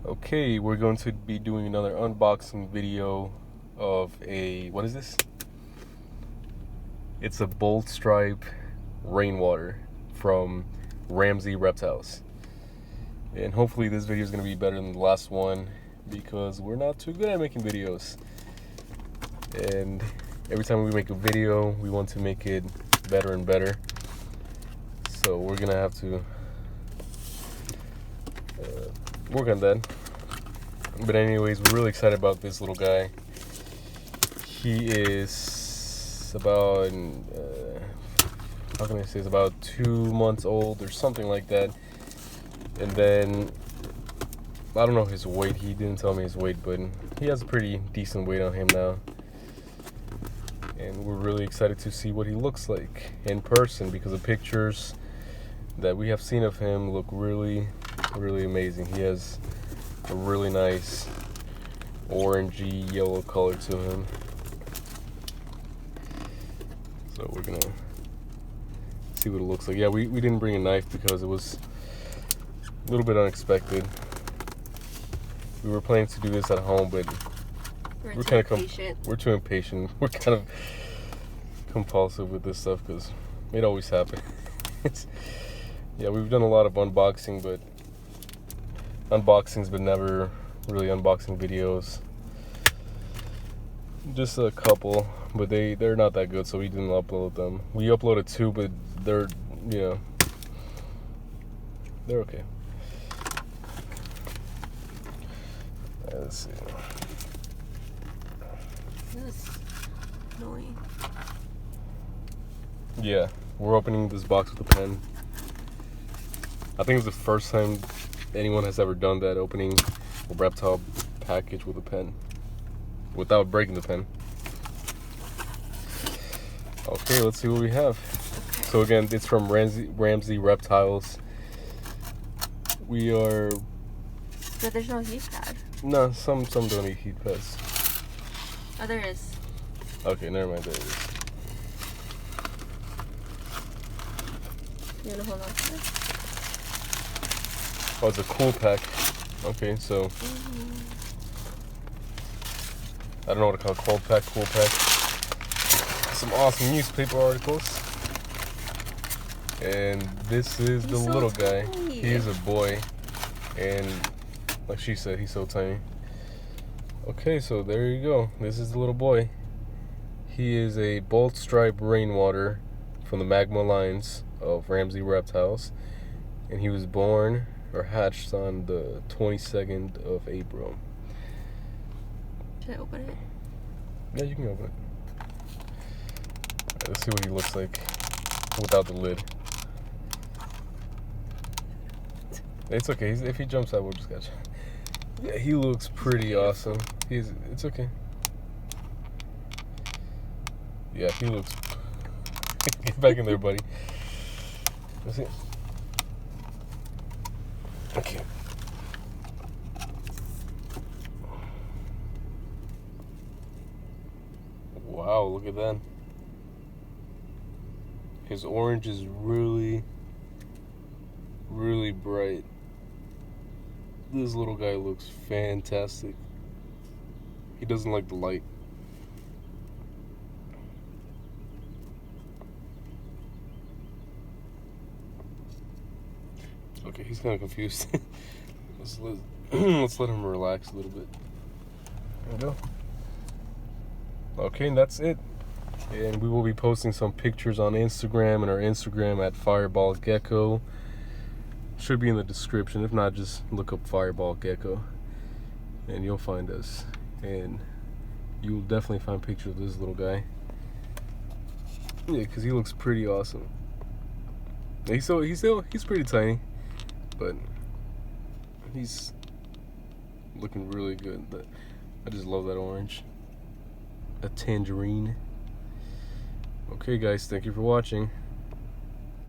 Okay, we're going to be doing another unboxing video of what is this? It's a bold stripe Rainwater from Ramsey Reptiles. And hopefully this video is going to be better than the last one because we're not too good at making videos. And every time we make a video, we want to make it better and better. So we're going to have to work on that. But anyways, we're really excited about this little guy. He is about how can I say, it's about 2 months old or something like that. And then I don't know his weight. He didn't tell me his weight, but he has a pretty decent weight on him now. And we're really excited to see what he looks like in person because the pictures that we have seen of him look really amazing. He has a really nice orangey yellow color to him. So we're gonna see what it looks like. Yeah, we didn't bring a knife because it was a little bit unexpected. We were planning to do this at home, but we're kind of we're too impatient. We're kind of compulsive with this stuff because it always happens. Yeah, we've done a lot of unboxings, but never really unboxing videos. Just a couple, but they're not that good, so we didn't upload them. We uploaded 2, but they're okay. Let's see. This is annoying. Yeah, we're opening this box with a pen. I think it's the first time anyone has ever done that, opening a reptile package with a pen without breaking the pen. Okay, let's see what we have. Okay. So again, it's from Ramsey Reptiles. We are... But there's no heat pad. No, some don't eat heat pads. Oh, there is. Okay, never mind, there it is. You wanna hold on to this? Oh, it's a cool pack. Okay, so I don't know what to call it. Cold pack, cool pack. Some awesome newspaper articles. And this is the little guy. He is a boy, and like she said, he's so tiny. Okay, so there you go. This is the little boy. He is a bold stripe Rainwater from the magma lines of Ramsey Reptiles, and he was born or hatched on the 22nd of April. Can I open it? Yeah, you can open it. Right, let's see what he looks like without the lid. It's okay. If he jumps out, we'll just catch him. Yeah, he looks pretty awesome. It's okay. Yeah, he looks... Get back in there, buddy. Let's see. Okay. Wow, look at that. His orange is really bright. This little guy looks fantastic. He doesn't like the light. Okay, he's kind of confused. Let's let him relax a little bit. There we go. Okay, and that's it. And we will be posting some pictures on Instagram and our Instagram at Fireball Gecko. Should be in the description. If not, just look up Fireball Gecko and you'll find us. And you'll definitely find pictures of this little guy. Yeah, because he looks pretty awesome. He's pretty tiny, but he's looking really good. I just love that orange. A tangerine. Okay guys, thank you for watching.